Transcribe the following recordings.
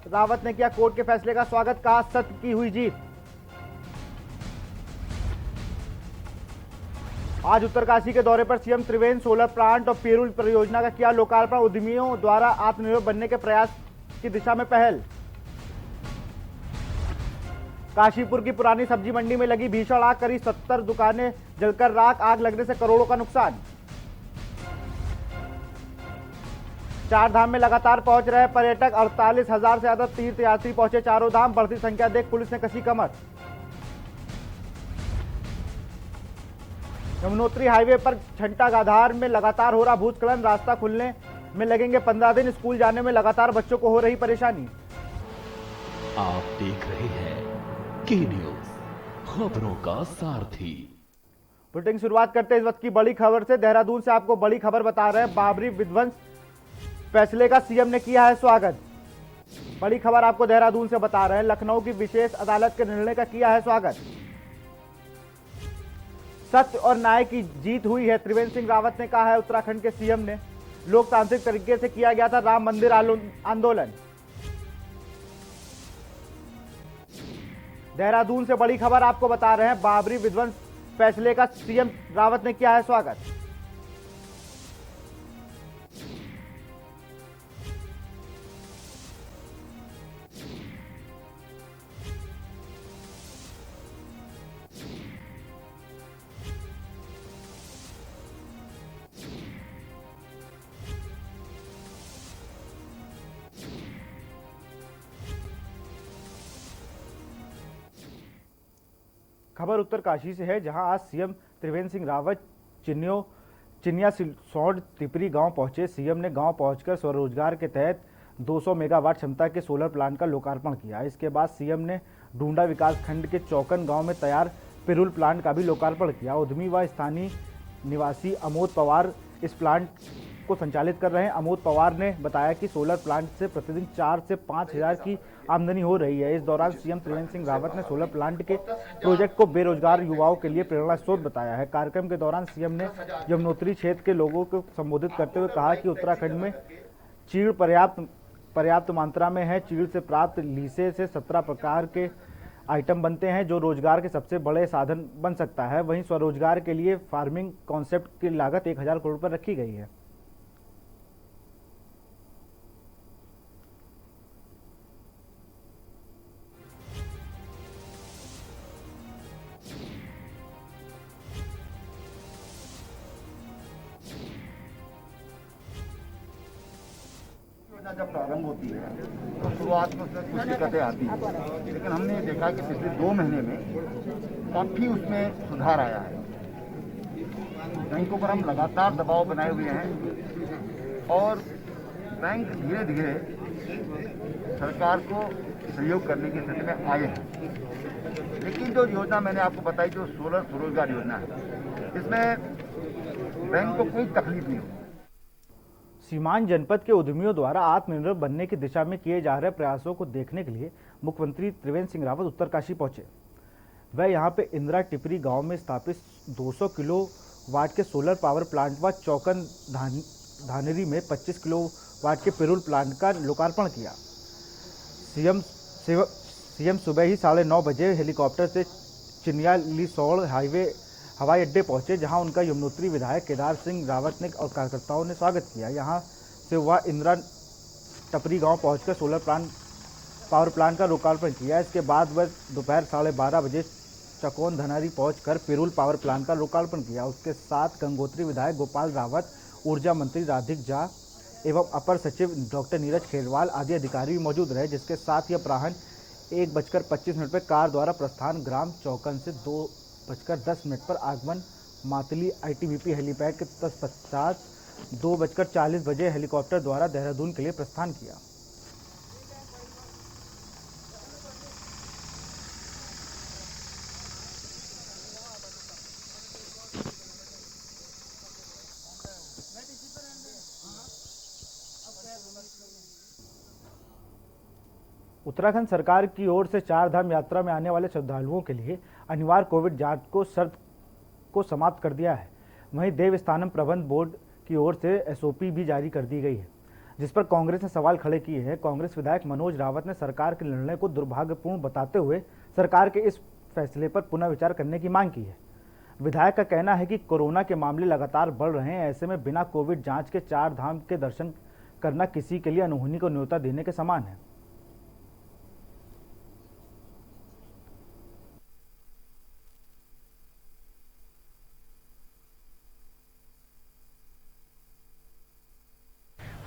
रावत ने किया कोर्ट के फैसले का स्वागत, कहा सत्य की हुई जीत। आज उत्तरकाशी के दौरे पर सीएम त्रिवेंद्र सोलर प्लांट और पेरूल परियोजना का किया लोकार्पण, उद्यमियों द्वारा आत्मनिर्भर बनने के प्रयास की दिशा में पहल। काशीपुर की पुरानी सब्जी मंडी में लगी भीषण आग, करीब 70 दुकानें जलकर राख, आग लगने से करोड़ों का नुकसान। चार धाम में लगातार पहुंच रहे पर्यटक, 48,000 से ज्यादा तीर्थयात्री पहुंचे चारों धाम, बढ़ती संख्या देख पुलिस ने कसी कमर। यमुनोत्री हाईवे पर छंटा गाधार में लगातार हो रहा भूस्खलन, रास्ता खुलने में लगेंगे 15 दिन, स्कूल जाने में लगातार बच्चों को हो रही परेशानी। आप देख रहे हैं के न्यूज, खबरों का सारथी। बुलेटिन की शुरुआत करते हैं इस वक्त की बड़ी खबर से। देहरादून से आपको बड़ी खबर बता रहे हैं, बाबरी विध्वंस फैसले का सीएम ने किया है स्वागत। बड़ी खबर आपको देहरादून से बता रहे हैं, लखनऊ की विशेष अदालत के निर्णय का किया है स्वागत। सत्य और न्याय की जीत हुई है, त्रिवेंद्र सिंह रावत ने कहा है उत्तराखंड के सीएम ने। लोकतांत्रिक तरीके से किया गया था राम मंदिर आंदोलन। देहरादून से बड़ी खबर आपको बता रहे हैं, बाबरी विध्वंस फैसले का सीएम रावत ने किया है स्वागत। खबर उत्तरकाशी से है, जहां आज सीएम त्रिवेंद्र सिंह रावत चिन्या सिसौड़ टिपरी गांव पहुंचे। सीएम ने गांव पहुंचकर स्वरोजगार के तहत 200 मेगावाट क्षमता के सोलर प्लांट का लोकार्पण किया। इसके बाद सीएम ने डूंडा विकास खंड के चौकन गांव में तैयार पेरूल प्लांट का भी लोकार्पण किया। उद्यमी व स्थानीय निवासी अमोद पवार इस प्लांट को संचालित कर रहे हैं। अमोद पवार ने बताया कि सोलर प्लांट से प्रतिदिन 4 से 5 हजार की आमदनी हो रही है। इस दौरान सीएम त्रिवेंद्र सिंह रावत ने सोलर प्लांट के प्रोजेक्ट को बेरोजगार युवाओं के लिए प्रेरणा स्रोत बताया है। कार्यक्रम के दौरान सीएम ने यमुनोत्री क्षेत्र के लोगों को संबोधित करते हुए कहा कि उत्तराखंड में चीड़ पर्याप्त मात्रा में है। चीड़ से प्राप्त लीसे से 17 प्रकार के आइटम बनते हैं, जो रोजगार के सबसे बड़े साधन बन सकता है। वहीं स्वरोजगार के लिए फार्मिंग कॉन्सेप्ट की लागत 1000 करोड़ पर रखी गई है। जब प्रारंभ होती है तो शुरुआत में उसमें कुछ दिक्कतें आती हैं, लेकिन हमने ये देखा कि पिछले 2 महीने में काफ़ी उसमें सुधार आया है। बैंकों पर हम लगातार दबाव बनाए हुए हैं और बैंक धीरे धीरे सरकार को सहयोग करने की स्थिति में आए हैं। लेकिन जो योजना मैंने आपको बताई, जो सोलर स्वरोजगार योजना है, इसमें बैंक को कोई तकलीफ नहीं होगी। सीमांत जनपद के उद्यमियों द्वारा आत्मनिर्भर बनने की दिशा में किए जा रहे प्रयासों को देखने के लिए मुख्यमंत्री त्रिवेंद्र सिंह रावत उत्तरकाशी पहुंचे। वह यहां पे इंदिरा टिपरी गांव में स्थापित 200 किलोवाट के सोलर पावर प्लांट व चौकन धानेरी में 25 किलोवाट के पेरूल प्लांट का लोकार्पण किया। सीएम सुबह ही 9:30 बजे हेलीकॉप्टर से चिन्यालीसौड़ हाईवे हवाई अड्डे पहुंचे, जहां उनका यमुनोत्री विधायक केदार सिंह रावत ने और कार्यकर्ताओं ने स्वागत किया। यहां से वह इंदिरा टपरी गांव पहुंचकर सोलर पावर प्लांट का लोकार्पण किया। इसके बाद वह दोपहर 12:30 बजे चकोन धनारी पहुंचकर पेरूल पावर प्लांट का लोकार्पण किया। उसके साथ गंगोत्री विधायक गोपाल रावत, ऊर्जा मंत्री राधिक झा एवं अपर सचिव डॉक्टर नीरज खेरवाल आदि अधिकारी भी मौजूद रहे, जिसके साथ ही अपराह्न 1:25 पर कार द्वारा प्रस्थान, ग्राम चौकन से 2:10 पर आगमन, मातली आईटीबीपी हेलीपैड के तत्पश्चात 2:40 बजे हेलीकॉप्टर द्वारा देहरादून के लिए प्रस्थान किया। उत्तराखंड सरकार की ओर से 4 धाम यात्रा में आने वाले श्रद्धालुओं के लिए अनिवार्य कोविड जांच को शर्त को समाप्त कर दिया है। वहीं देवस्थानम प्रबंध बोर्ड की ओर से एसओपी भी जारी कर दी गई है। जिस पर कांग्रेस ने सवाल खड़े किए हैं। कांग्रेस विधायक मनोज रावत ने सरकार के निर्णय को दुर्भाग्यपूर्ण बताते हुए सरकार के इस फैसले पर पुनः विचार करने की मांग की है। विधायक का कहना है कि कोरोना के मामले लगातार बढ़ रहे हैं, ऐसे में बिना कोविड जांच के 4 धाम के दर्शन करना किसी के लिए अनहोनी को न्योता देने के समान है।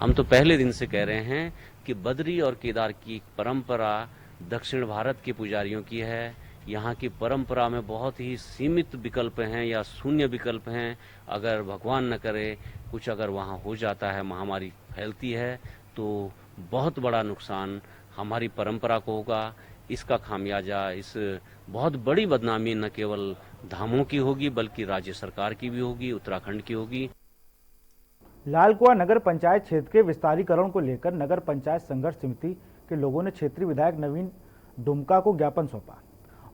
हम तो पहले दिन से कह रहे हैं कि बद्री और केदार की परंपरा दक्षिण भारत के पुजारियों की है। यहाँ की परंपरा में बहुत ही सीमित विकल्प हैं या शून्य विकल्प हैं। अगर भगवान न करे कुछ अगर वहाँ हो जाता है, महामारी फैलती है, तो बहुत बड़ा नुकसान हमारी परंपरा को होगा। इसका खामियाजा, इस बहुत बड़ी बदनामी न केवल धामों की होगी बल्कि राज्य सरकार की भी होगी, उत्तराखंड की होगी। लालकुआं नगर पंचायत क्षेत्र के विस्तारीकरण को लेकर नगर पंचायत संघर्ष समिति के लोगों ने क्षेत्रीय विधायक नवीन डुमका को ज्ञापन सौंपा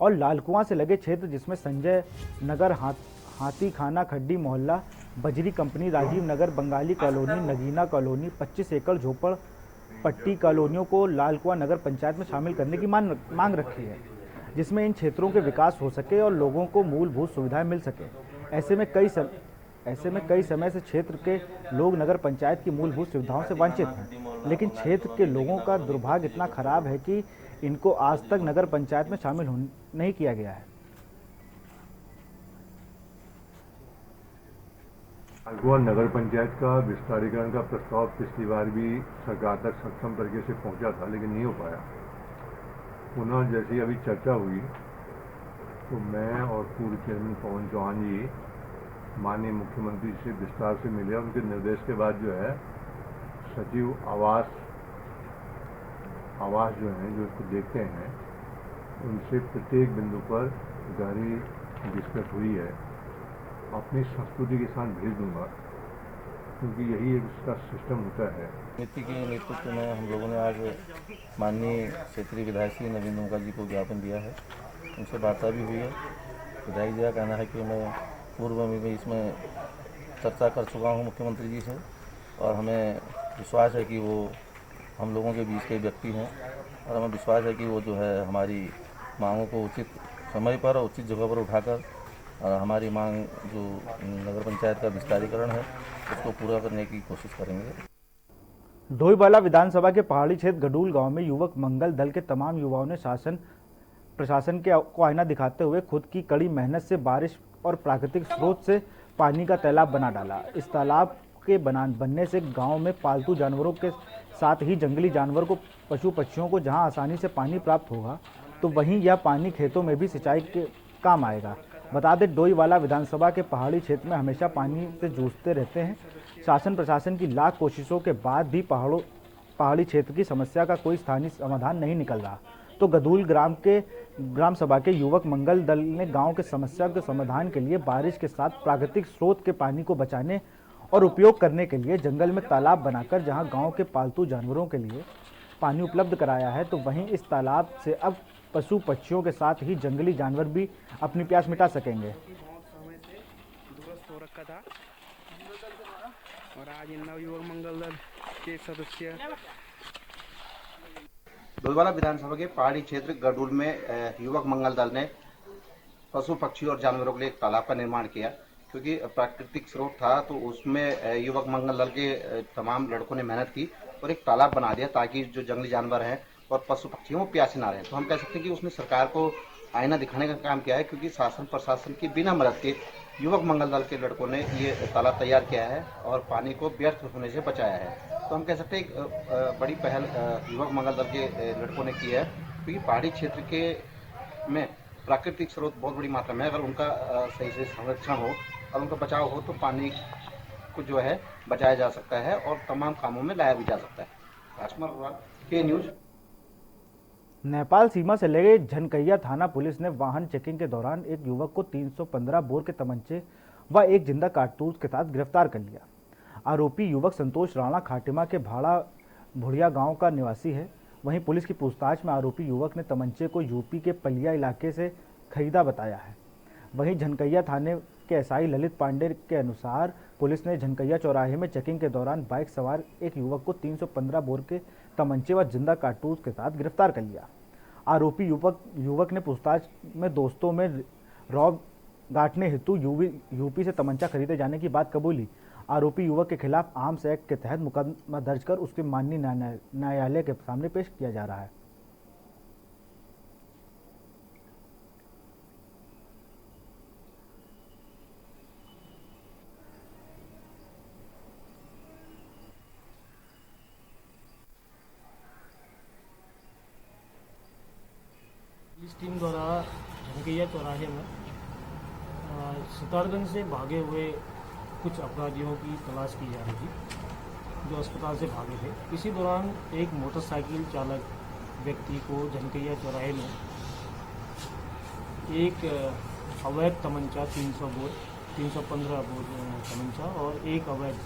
और लालकुआं से लगे क्षेत्र जिसमें संजय नगर, हाथी खाना खड्डी मोहल्ला, बजरी company, Rajiv Nagar, Bengali colony, Nagina colony, 25 एकड़ झोपड़ पट्टी कॉलोनियों को लालकुआं नगर पंचायत में शामिल करने की मांग रखी है, जिसमें इन क्षेत्रों के विकास हो सके और लोगों को मूलभूत सुविधाएं मिल सके। ऐसे में कई समय से क्षेत्र के लोग नगर पंचायत की मूलभूत सुविधाओं से वंचित हैं, लेकिन क्षेत्र के लोगों का दुर्भाग्य इतना खराब है कि इनको आज तक नगर पंचायत में शामिल नहीं किया गया है। लालकुआं नगर पंचायत का विस्तारीकरण का प्रस्ताव पिछली बार भी सरकार तक सक्षम तरीके से पहुंचा था, लेकिन नहीं हो पाया। पुनः जैसी अभी चर्चा हुई तो मैं और पूर्व चेयरमैन पवन चौहान जी माननीय मुख्यमंत्री से विस्तार से मिले। उनके निर्देश के बाद जो है सचिव आवास जो हैं, जो इसको देखते हैं, उनसे प्रत्येक बिंदु पर गहरी डिस्कस हुई है। अपनी संस्कृति के साथ भेज दूंगा, क्योंकि यही एक उसका सिस्टम होता है। समिति के नेतृत्व में हम लोगों ने आज माननीय क्षेत्रीय विधायक श्री नवीन डुमका जी को ज्ञापन दिया है। उनसे वार्ता भी हुई है। विधायक जी का कहना है कि मैं पूर्व में भी इसमें चर्चा कर चुका हूं मुख्यमंत्री जी से, और हमें विश्वास है कि वो हम लोगों के बीच के व्यक्ति हैं, और हमें विश्वास है कि वो जो है हमारी मांगों को उचित समय पर और उचित जगह पर उठाकर हमारी मांग जो नगर पंचायत का विस्तारीकरण है उसको पूरा करने की कोशिश करेंगे। डोईवाला विधानसभा के पहाड़ी क्षेत्र गडूल गांव में युवक मंगल दल के तमाम युवाओं ने प्रशासन को आईना दिखाते हुए खुद की कड़ी मेहनत से बारिश और प्राकृतिक स्रोत से पानी का तालाब बना डाला। इस तालाब के बनने से गांव में पालतू जानवरों के साथ ही जंगली जानवर को, पशु पक्षियों को जहां आसानी से पानी प्राप्त होगा, तो वहीं यह पानी खेतों में भी सिंचाई के काम आएगा। बता दें, डोईवाला विधानसभा के पहाड़ी क्षेत्र में हमेशा पानी से जूझते रहते हैं। शासन प्रशासन की लाख कोशिशों के बाद भी पहाड़ी क्षेत्र की समस्या का कोई स्थानीय समाधान नहीं निकल रहा। तो गदूल ग्राम सभा के युवक मंगल दल ने गांव के समस्या के समाधान के लिए बारिश के साथ प्राकृतिक स्रोत के पानी को बचाने और उपयोग करने के लिए जंगल में तालाब बनाकर जहां गांव के पालतू जानवरों के लिए पानी उपलब्ध कराया है, तो वहीं इस तालाब से अब पशु पक्षियों के साथ ही जंगली जानवर भी अपनी प्यास मिटा सकेंगे। और आज युवक मंगल दल के सदस्य डोईवाला विधानसभा के पहाड़ी क्षेत्र गडूल में युवक मंगल दल ने पशु पक्षी और जानवरों के लिए एक तालाब का निर्माण किया, क्योंकि प्राकृतिक स्रोत था। तो उसमें युवक मंगल दल के तमाम लड़कों ने मेहनत की और एक तालाब बना दिया, ताकि जो जंगली जानवर हैं और पशु पक्षी वो प्यासे ना रहे। तो हम कह सकते हैं कि उसने सरकार को आईना दिखाने का काम किया है, क्योंकि शासन प्रशासन की बिना मदद के युवक मंगल दल के लड़कों ने ये तालाब तैयार किया है और पानी को व्यर्थ होने से बचाया है। तो हम कह सकते हैं एक बड़ी पहल युवक मंगल दल के लड़कों ने की है, क्योंकि पहाड़ी क्षेत्र के में प्राकृतिक स्रोत बहुत बड़ी मात्रा में है। अगर उनका सही से संरक्षण हो और उनका बचाव हो तो पानी को जो है बचाया जा सकता है और तमाम कामों में लाया भी जा सकता है। राजकुमार के न्यूज। नेपाल सीमा से लगे झनकैया थाना पुलिस ने वाहन चेकिंग के दौरान एक युवक को 315 बोर के तमंचे व एक जिंदा कारतूस के साथ गिरफ्तार कर लिया। आरोपी युवक संतोष राणा खाटिमा के भाड़ा भुड़िया गांव का निवासी है। वहीं पुलिस की पूछताछ में आरोपी युवक ने तमंचे को यूपी के पलिया इलाके से खरीदा बताया है। वहीं झनकैया थाने के एसआई ललित पांडे के अनुसार पुलिस ने झनकैया चौराहे में चेकिंग के दौरान बाइक सवार एक युवक को 315 बोर के तमंचे व जिंदा कारतूस के साथ गिरफ्तार कर लिया। आरोपी युवक ने पूछताछ में दोस्तों में रौब गांठने हेतु यूपी से तमंचा खरीदे जाने की बात कबूली। आरोपी युवक के खिलाफ आर्म्स एक्ट के तहत मुकदमा दर्ज कर उसके माननीय न्यायालय के सामने पेश किया जा रहा है। पुलिस टीम द्वारा झनकैया चौराहे में सितारगंज से भागे हुए कुछ अपराधियों की तलाश की जा रही थी जो अस्पताल से भागे थे। इसी दौरान एक मोटरसाइकिल चालक व्यक्ति को झनकैया चौराहे में एक अवैध तमंचा 315 बोर तमंचा और एक अवैध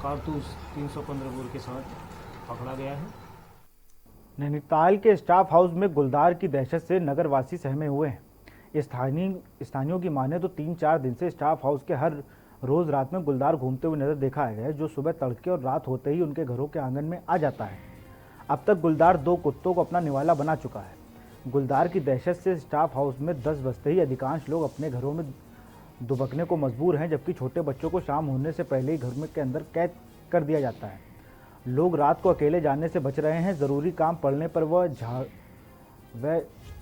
कारतूस 315 बोर के साथ पकड़ा गया है। नैनीताल के स्टाफ हाउस में गुलदार की दहशत से नगरवासी सहमे हुए हैं। स्थानीयों की माने तो 3-4 दिन से स्टाफ हाउस के हर रोज रात में गुलदार घूमते हुए नजर देखा गया, जो सुबह तड़के और रात होते ही उनके घरों के आंगन में आ जाता है। अब तक गुलदार 2 कुत्तों को अपना निवाला बना चुका है। गुलदार की दहशत से स्टाफ हाउस में 10 बजते ही अधिकांश लोग अपने घरों में दुबकने को मजबूर हैं, जबकि छोटे बच्चों को शाम होने से पहले ही घर में के अंदर कैद कर दिया जाता है। लोग रात को अकेले जाने से बच रहे हैं। ज़रूरी काम पड़ने पर वह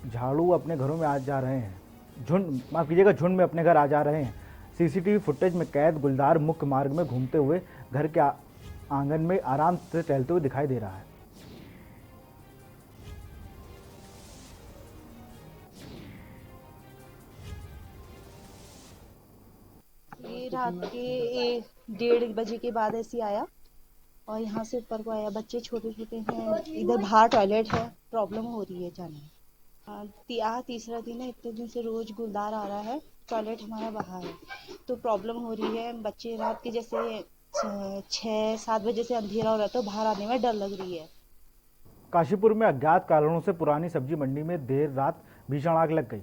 झाड़ू अपने घरों में आ जा रहे हैं, झुंड में अपने घर आ जा रहे हैं। सीसीटीवी फुटेज में कैद गुलदार मुख्य मार्ग में घूमते हुए घर के आंगन में आराम से टहलते हुए दिखाई दे रहा है। ये रात के 1:30 बजे के बाद ऐसे आया और यहाँ से ऊपर को आया। बच्चे छोटे छोटे हैं, इधर बाहर टॉयलेट है, प्रॉब्लम हो रही है जाने में। तीसरा दिन है, इतने दिन से रोज गुलदार आ रहा है, टॉयलेट हमारा बाहर है तो प्रॉब्लम हो रही है। बच्चे रात के जैसे 6-7 बजे से अंधेरा हो रहा है तो बाहर आने में डर लग रही है। काशीपुर में अज्ञात कारणों से पुरानी सब्जी मंडी में देर रात भीषण आग लग गई।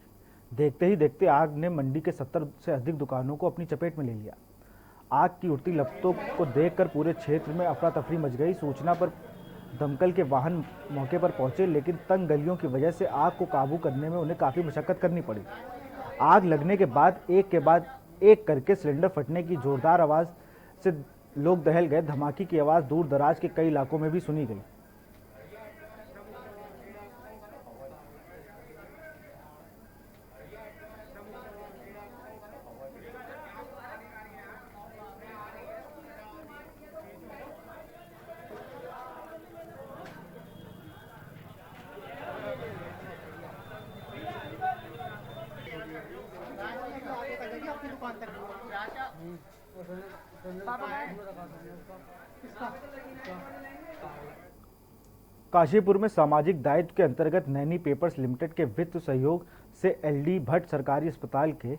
देखते ही देखते आग ने मंडी के 70 से अधिक दुकानों को अपनी चपेट में ले लिया। आग की उड़ती लपटों को देखकर पूरे क्षेत्र में अफरा तफरी मच गई। सूचना पर दमकल के वाहन मौके पर पहुंचे, लेकिन तंग गलियों की वजह से आग को काबू करने में उन्हें काफ़ी मशक्कत करनी पड़ी। आग लगने के बाद एक करके सिलेंडर फटने की जोरदार आवाज़ से लोग दहल गए। धमाके की आवाज़ दूर दराज के कई इलाकों में भी सुनी गई। काशीपुर में सामाजिक दायित्व के अंतर्गत नैनी पेपर्स लिमिटेड के वित्त सहयोग से एलडी भट्ट सरकारी अस्पताल के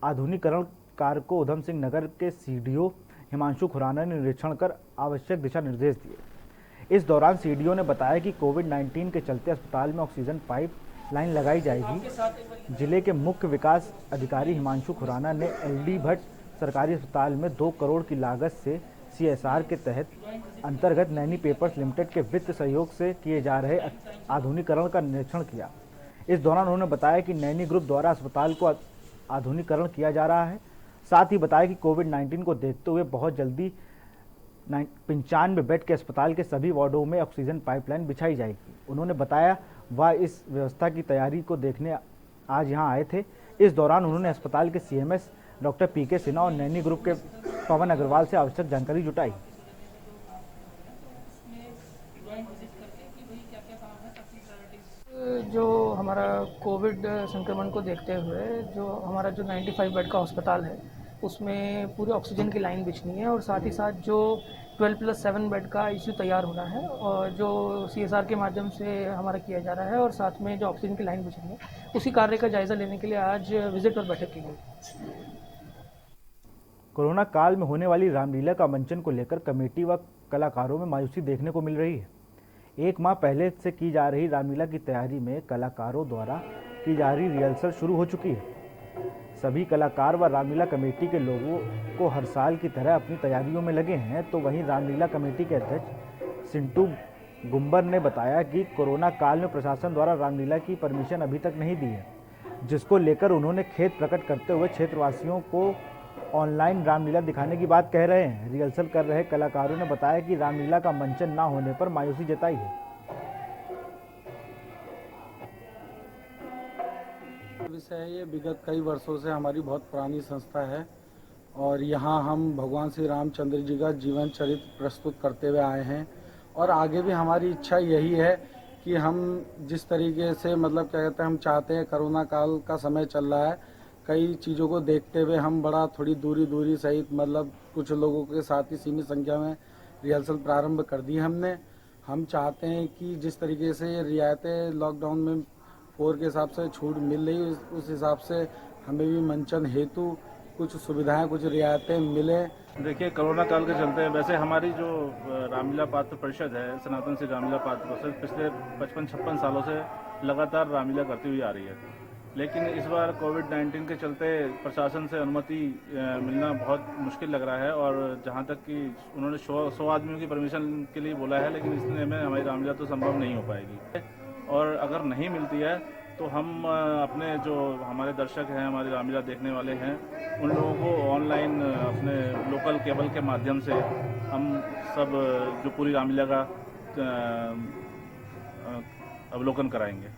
आधुनिकीकरण कार्य को उधम सिंह नगर के सीडीओ हिमांशु खुराना ने निरीक्षण कर आवश्यक दिशा निर्देश दिए। इस दौरान सीडीओ ने बताया कि कोविड-19 के चलते अस्पताल में ऑक्सीजन पाइप लाइन लगाई जाएगी। जिले के मुख्य विकास अधिकारी हिमांशु खुराना ने एलडी भट्ट सरकारी अस्पताल में 2 करोड़ की लागत से सीएसआर के तहत अंतर्गत नैनी पेपर्स लिमिटेड के वित्त सहयोग से किए जा रहे आधुनिकीकरण का निरीक्षण किया। इस दौरान उन्होंने बताया कि नैनी ग्रुप द्वारा अस्पताल को आधुनिकीकरण किया जा रहा है। साथ ही बताया कि कोविड-19 को देखते हुए बहुत जल्दी 95 बेड के अस्पताल के सभी वार्डों में ऑक्सीजन पाइपलाइन बिछाई जाएगी। उन्होंने बताया वह इस व्यवस्था की तैयारी को देखने आज यहां आए थे। इस दौरान उन्होंने अस्पताल के सीएमएस डॉक्टर पीके सिन्हा और नैनी ग्रुप के पवन अग्रवाल से आवश्यक जानकारी जुटाई। जो हमारा कोविड संक्रमण को देखते हुए जो हमारा जो 95 बेड का अस्पताल है उसमें पूरी ऑक्सीजन की लाइन बिछनी है और साथ ही साथ जो 12+7 बेड का आईसीयू तैयार होना है और जो सीएसआर के माध्यम से हमारा किया जा रहा है और साथ में जो ऑक्सीजन की लाइन बिछनी है उसी कार्य का जायजा लेने के लिए आज विजिट और बैठक की गई। कोरोना काल में होने वाली रामलीला का मंचन को लेकर कमेटी व कलाकारों में मायूसी देखने को मिल रही है। 1 माह पहले से की जा रही रामलीला की तैयारी में कलाकारों द्वारा की जा रही रिहर्सल शुरू हो चुकी है। सभी कलाकार व रामलीला कमेटी के लोगों को हर साल की तरह अपनी तैयारियों में लगे हैं। तो वहीं रामलीला कमेटी के अध्यक्ष सिंटू गुम्बर ने बताया कि कोरोना काल में प्रशासन द्वारा रामलीला की परमिशन अभी तक नहीं दी है, जिसको लेकर उन्होंने खेद प्रकट करते हुए क्षेत्रवासियों को ऑनलाइन रामलीला दिखाने की बात कह रहे हैं। रिहर्सल कर रहे कलाकारों ने बताया कि रामलीला का मंचन ना होने पर मायूसी जताई है। विषय है ये, विगत कई वर्षों से हमारी बहुत पुरानी संस्था है और यहाँ हम भगवान श्री रामचंद्र जी का जीवन चरित्र प्रस्तुत करते हुए आए हैं और आगे भी हमारी इच्छा यही है कि हम जिस तरीके से मतलब क्या कहते हैं, हम चाहते हैं, कोरोना काल का समय चल रहा है, कई चीज़ों को देखते हुए हम बड़ा थोड़ी दूरी सहित मतलब कुछ लोगों के साथ ही सीमित संख्या में रिहर्सल प्रारंभ कर दी हमने। हम चाहते हैं कि जिस तरीके से रियायतें लॉकडाउन में 4 के हिसाब से छूट मिल रही, उस हिसाब से हमें भी मंचन हेतु कुछ सुविधाएं, कुछ रियायतें मिले। देखिए, कोरोना काल के चलते वैसे हमारी जो रामलीला पात्र परिषद है, सनातन श्री रामलीला पात्र परिषद पिछले 55-56 सालों से लगातार रामलीला करती हुई आ रही है, लेकिन इस बार कोविड-19 के चलते प्रशासन से अनुमति मिलना बहुत मुश्किल लग रहा है और जहां तक कि उन्होंने 100 आदमियों की परमिशन के लिए बोला है, लेकिन इसमें में हमारी रामलीला तो संभव नहीं हो पाएगी और अगर नहीं मिलती है तो हम अपने जो हमारे दर्शक हैं, हमारी रामलीला देखने वाले हैं, उन लोगों को ऑनलाइन अपने लोकल केबल के माध्यम से हम सब जो पूरी रामलीला का अवलोकन कराएंगे।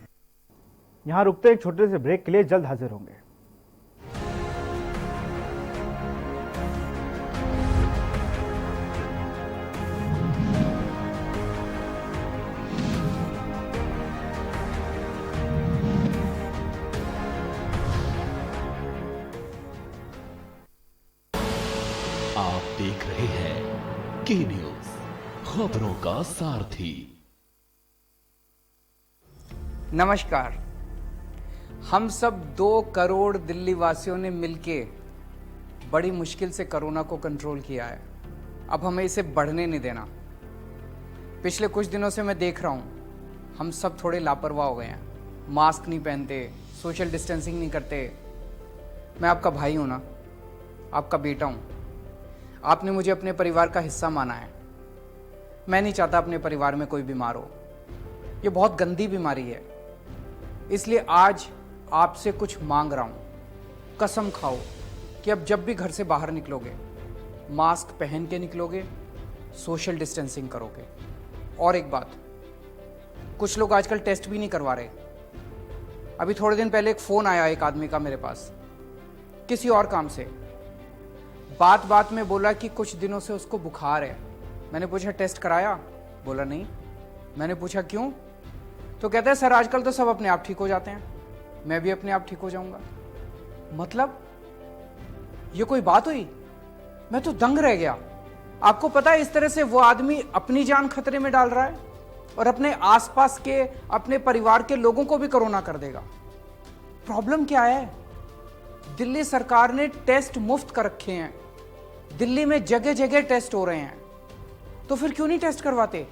यहाँ रुकते एक छोटे से ब्रेक के लिए, जल्द हाजिर होंगे। आप देख रहे हैं के न्यूज, खबरों का सारथी। नमस्कार। हम सब 2 करोड़ दिल्ली वासियों ने मिलके बड़ी मुश्किल से कोरोना को कंट्रोल किया है। अब हमें इसे बढ़ने नहीं देना। पिछले कुछ दिनों से मैं देख रहा हूँ हम सब थोड़े लापरवाह हो गए हैं, मास्क नहीं पहनते, सोशल डिस्टेंसिंग नहीं करते। मैं आपका भाई हूँ ना, आपका बेटा हूँ। आपने मुझे अपने परिवार का हिस्सा माना है। मैं नहीं चाहता अपने परिवार में कोई बीमार हो। ये बहुत गंदी बीमारी है, इसलिए आज आपसे कुछ मांग रहा हूं। कसम खाओ कि अब जब भी घर से बाहर निकलोगे मास्क पहन के निकलोगे, सोशल डिस्टेंसिंग करोगे। और एक बात, कुछ लोग आजकल टेस्ट भी नहीं करवा रहे। अभी थोड़े दिन पहले एक फोन आया एक आदमी का मेरे पास, किसी और काम से। बात में बोला कि कुछ दिनों से उसको बुखार है। मैंने पूछा टेस्ट कराया? बोला नहीं। मैंने पूछा क्यों? तो कहता है सर आजकल तो सब अपने आप ठीक हो जाते हैं, मैं भी अपने आप ठीक हो जाऊंगा। मतलब ये कोई बात हुई? मैं तो दंग रह गया। आपको पता है इस तरह से वो आदमी अपनी जान खतरे में डाल रहा है और अपने आसपास के, अपने परिवार के लोगों को भी कोरोना कर देगा। प्रॉब्लम क्या है? दिल्ली सरकार ने टेस्ट मुफ्त कर रखे हैं। दिल्ली में जगह जगह टेस्ट हो रहे हैं, तो फिर क्यों नहीं टेस्ट करवाते?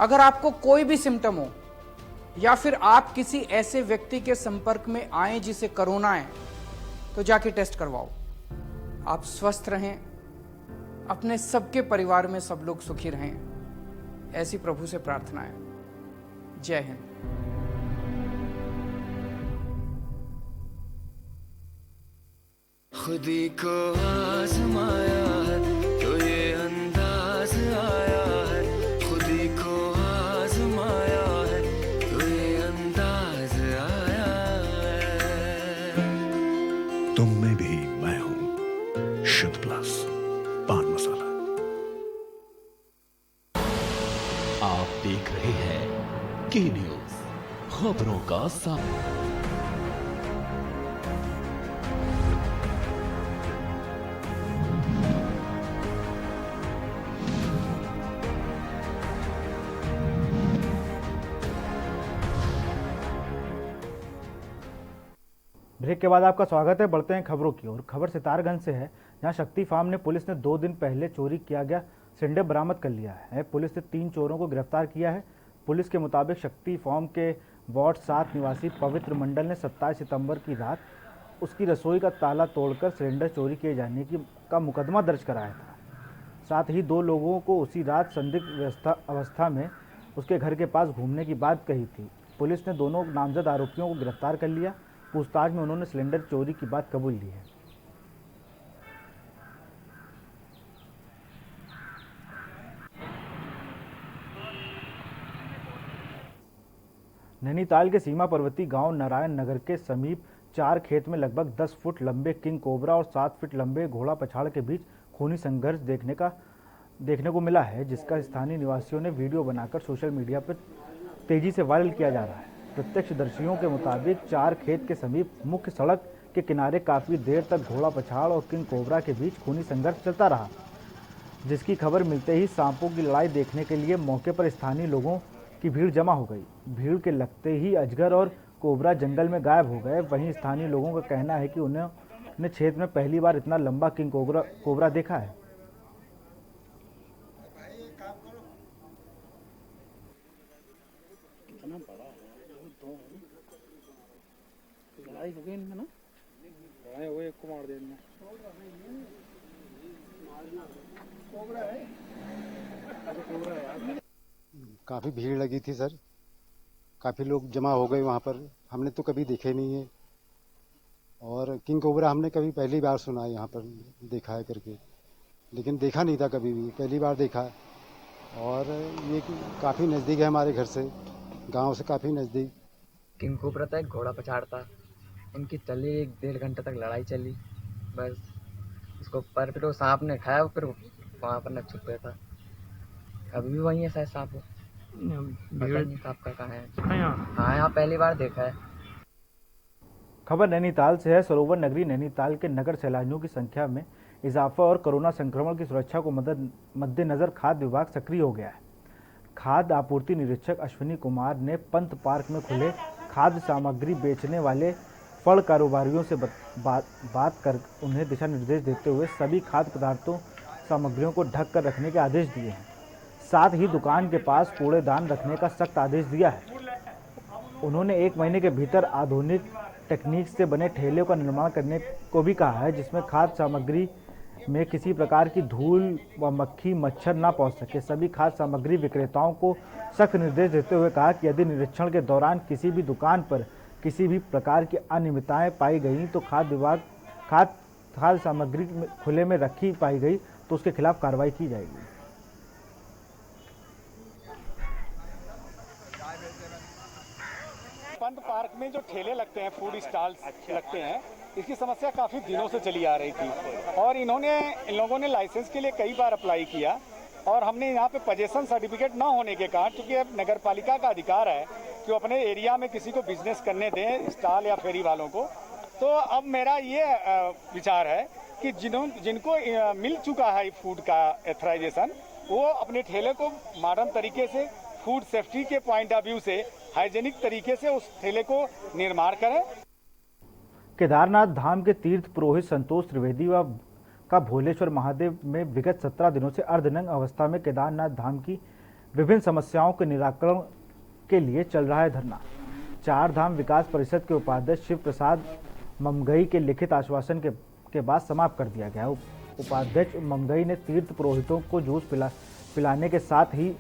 अगर आपको कोई भी सिम्टम हो या फिर आप किसी ऐसे व्यक्ति के संपर्क में आए जिसे कोरोना है, तो जाके टेस्ट करवाओ। आप स्वस्थ रहें, अपने सबके परिवार में सब लोग सुखी रहें, ऐसी प्रभु से प्रार्थना है। जय हिंद। खुदी को आजमाया है तो ये अंदाज आया है, खुदी को आजमाया है तो ये अंदाज आया है। तुम में भी मैं हूं, शुद्ध प्लस पान मसाला। आप देख रहे हैं के न्यूज, खबरों का साथ। ब्रेक के बाद आपका स्वागत है। बढ़ते हैं खबरों की ओर। खबर सितारगंज से है, जहां शक्ति फार्म ने पुलिस ने 2 दिन पहले चोरी किया गया सिंडे बरामद कर लिया है। पुलिस ने 3 चोरों को गिरफ्तार किया है। पुलिस के मुताबिक शक्ति फार्म के वार्ड 7 निवासी पवित्र मंडल ने 27 सितंबर की रात उसकी रसोई का ताला तोड़कर सिलेंडर चोरी किए जाने का मुकदमा दर्ज कराया था। साथ ही 2 लोगों को उसी रात संदिग्ध अवस्था में उसके घर के पास घूमने की बात कही थी। पुलिस ने दोनों नामजद आरोपियों को गिरफ्तार कर लिया। पूछताछ में उन्होंने सिलेंडर चोरी की बात कबूल ली है। नैनीताल के सीमा पर्वती गांव नारायण नगर के समीप 4 खेत में लगभग 10 फुट लंबे किंग कोबरा और 7 फीट लंबे घोड़ा पछाड़ के बीच खूनी संघर्ष देखने को मिला है, जिसका स्थानीय निवासियों ने वीडियो बनाकर सोशल मीडिया पर तेजी से वायरल किया जा रहा है। प्रत्यक्षदर्शियों के मुताबिक 4 खेत के समीप मुख्य सड़क के किनारे काफी देर तक घोड़ा पछाड़ और किंग कोबरा के बीच खूनी संघर्ष चलता रहा, जिसकी खबर मिलते ही सांपों की लड़ाई देखने के लिए मौके पर स्थानीय लोगों की भीड़ जमा हो गई। भीड़ के लगते ही अजगर और कोबरा जंगल में गायब हो गए। वहीं स्थानीय लोगों का कहना है कि उन्होंने क्षेत्र में पहली बार इतना लंबा किंग कोबरा देखा है। कितना बड़ा है, तो लड़ाई हो गई इनमें ना, लड़ाई हो गई, एक को मार दिया इनने। काफ़ी भीड़ लगी थी सर, काफ़ी लोग जमा हो गए वहाँ पर। हमने तो कभी देखे नहीं है और किंग कोबरा हमने कभी पहली बार सुना है, यहाँ पर देखा है करके, लेकिन देखा नहीं था कभी भी, पहली बार देखा। और ये काफ़ी नज़दीक है हमारे घर से, गांव से काफ़ी नज़दीक। किंग कोबरा था, एक घोड़ा पछाड़ था, इनकी चली 1-1.5 घंटे तक लड़ाई चली। बस उसको पर फिर वो सांप ने खाया, फिर वहाँ पर न छुपे था। अभी भी वही है शायद सांप, पता नहीं सांप का कहाँ है। हाँ, यहाँ पहली बार देखा है। खबर नैनीताल से है। सरोवर नगरी नैनीताल के नगर सैलानियों की संख्या में इजाफा और कोरोना संक्रमण की सुरक्षा को मद्देनजर खाद्य विभाग सक्रिय हो गया है। खाद्य आपूर्ति निरीक्षक अश्विनी कुमार ने पंत पार्क में खुले खाद्य सामग्री बेचने वाले फल कारोबारियों से बात कर उन्हें दिशा निर्देश देते हुए सभी खाद्य पदार्थों सामग्रियों को ढक कर रखने के आदेश दिए हैं। साथ ही दुकान के पास कूड़ेदान रखने का सख्त आदेश दिया है। उन्होंने 1 महीने के भीतर आधुनिक टेक्निक से बने ठेले का निर्माण करने को भी कहा है, जिसमें खाद्य सामग्री में किसी प्रकार की धूल व मक्खी मच्छर ना पहुंच सके। सभी खाद्य सामग्री विक्रेताओं को सख्त निर्देश देते हुए कहा कि यदि निरीक्षण के दौरान किसी भी दुकान पर किसी भी प्रकार की अनियमितताएं पाई गई तो खाद्य सामग्री खुले में रखी पाई गई तो उसके खिलाफ कार्रवाई की जाएगी। पंत पार्क में जो ठेले लगते हैं, फूड स्टॉल्स लगते हैं, इसकी समस्या काफ़ी दिनों से चली आ रही थी और इन लोगों ने लाइसेंस के लिए कई बार अप्लाई किया और हमने यहाँ पे पोजीशन सर्टिफिकेट ना होने के कारण, क्योंकि अब नगर पालिका का अधिकार है कि वो अपने एरिया में किसी को बिजनेस करने दें, स्टॉल या फेरी वालों को। तो अब मेरा ये विचार है कि जिनको मिल चुका है फूड का एथराइजेशन, वो अपने ठेले को मॉडर्न तरीके से, फूड सेफ्टी के पॉइंट ऑफ व्यू से हाइजेनिक तरीके से उस ठेले को निर्माण करें। केदारनाथ धाम के तीर्थ पुरोहित संतोष त्रिवेदी का भोलेश्वर महादेव में विगत 17 दिनों से अर्धनग्न अवस्था में केदारनाथ धाम की विभिन्न समस्याओं के निराकरण के लिए चल रहा है धरना। 4 धाम विकास परिषद के उपाध्यक्ष शिव प्रसाद ममगई के लिखित आश्वासन के बाद समाप्त कर दिया गया। उपाध्यक्ष ममगई ने तीर्थ पुरोहितों को जूस पिलाने के साथ ही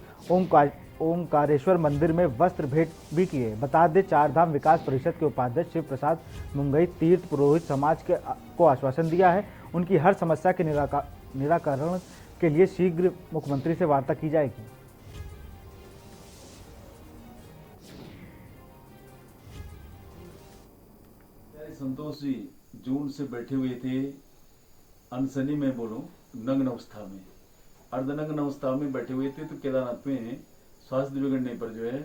ओमकारेश्वर मंदिर में वस्त्र भेंट भी किए। बता दें, 4 धाम विकास परिषद के उपाध्यक्ष शिव प्रसाद मुंगई तीर्थ पुरोहित समाज को आश्वासन दिया है उनकी हर समस्या के निराकरण के लिए शीघ्र मुख्यमंत्री से वार्ता की जाएगी। संतोष जी जून से बैठे हुए थे अनसनी में, बोलूं नग्न अवस्था में, अर्धनग्न अवस्था में बैठे हुए थे। तो केदारनाथ में स्वास्थ्य बिगड़ने पर जो है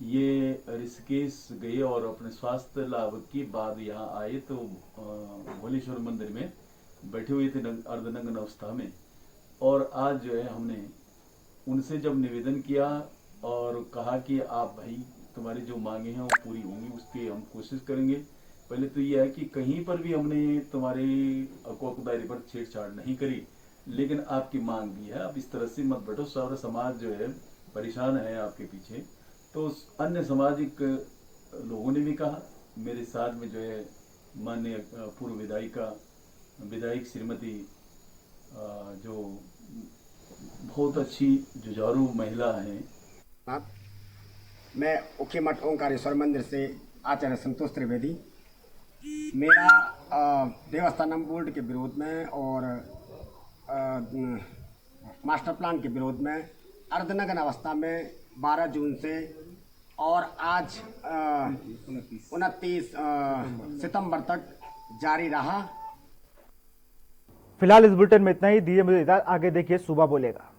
ये ऋषिकेश गए और अपने स्वास्थ्य लाभ के बाद यहाँ आए तो भोलेश्वर मंदिर में बैठे हुए थे अर्धनग्न अवस्था में। और आज जो है हमने उनसे जब निवेदन किया और कहा कि आप भाई तुम्हारी जो मांगे हैं वो पूरी होंगी, उसकी हम कोशिश करेंगे। पहले तो ये है कि कहीं पर भी हमने तुम्हारी हक-दायरे पर छेड़छाड़ नहीं करी, लेकिन आपकी मांग भी है, आप इस तरह से मत बैठो। सारा समाज जो है परेशान है आपके पीछे। तो अन्य सामाजिक लोगों ने भी कहा, मेरे साथ में जो है माननीय पूर्व विधायक श्रीमती जो बहुत अच्छी जुझारू महिला हैं। मैं उखे मठ ओंकारेश्वर मंदिर से आचार्य संतोष त्रिवेदी। मेरा देवस्थानम बोर्ड के विरोध में और मास्टर प्लान के विरोध में अर्धनग्न अवस्था में 12 जून से और आज 29 सितंबर तक जारी रहा। फिलहाल इस बुलेटिन में इतना ही। दीजिए मुझे इजाजत, आगे देखिए सुबह बोलेगा।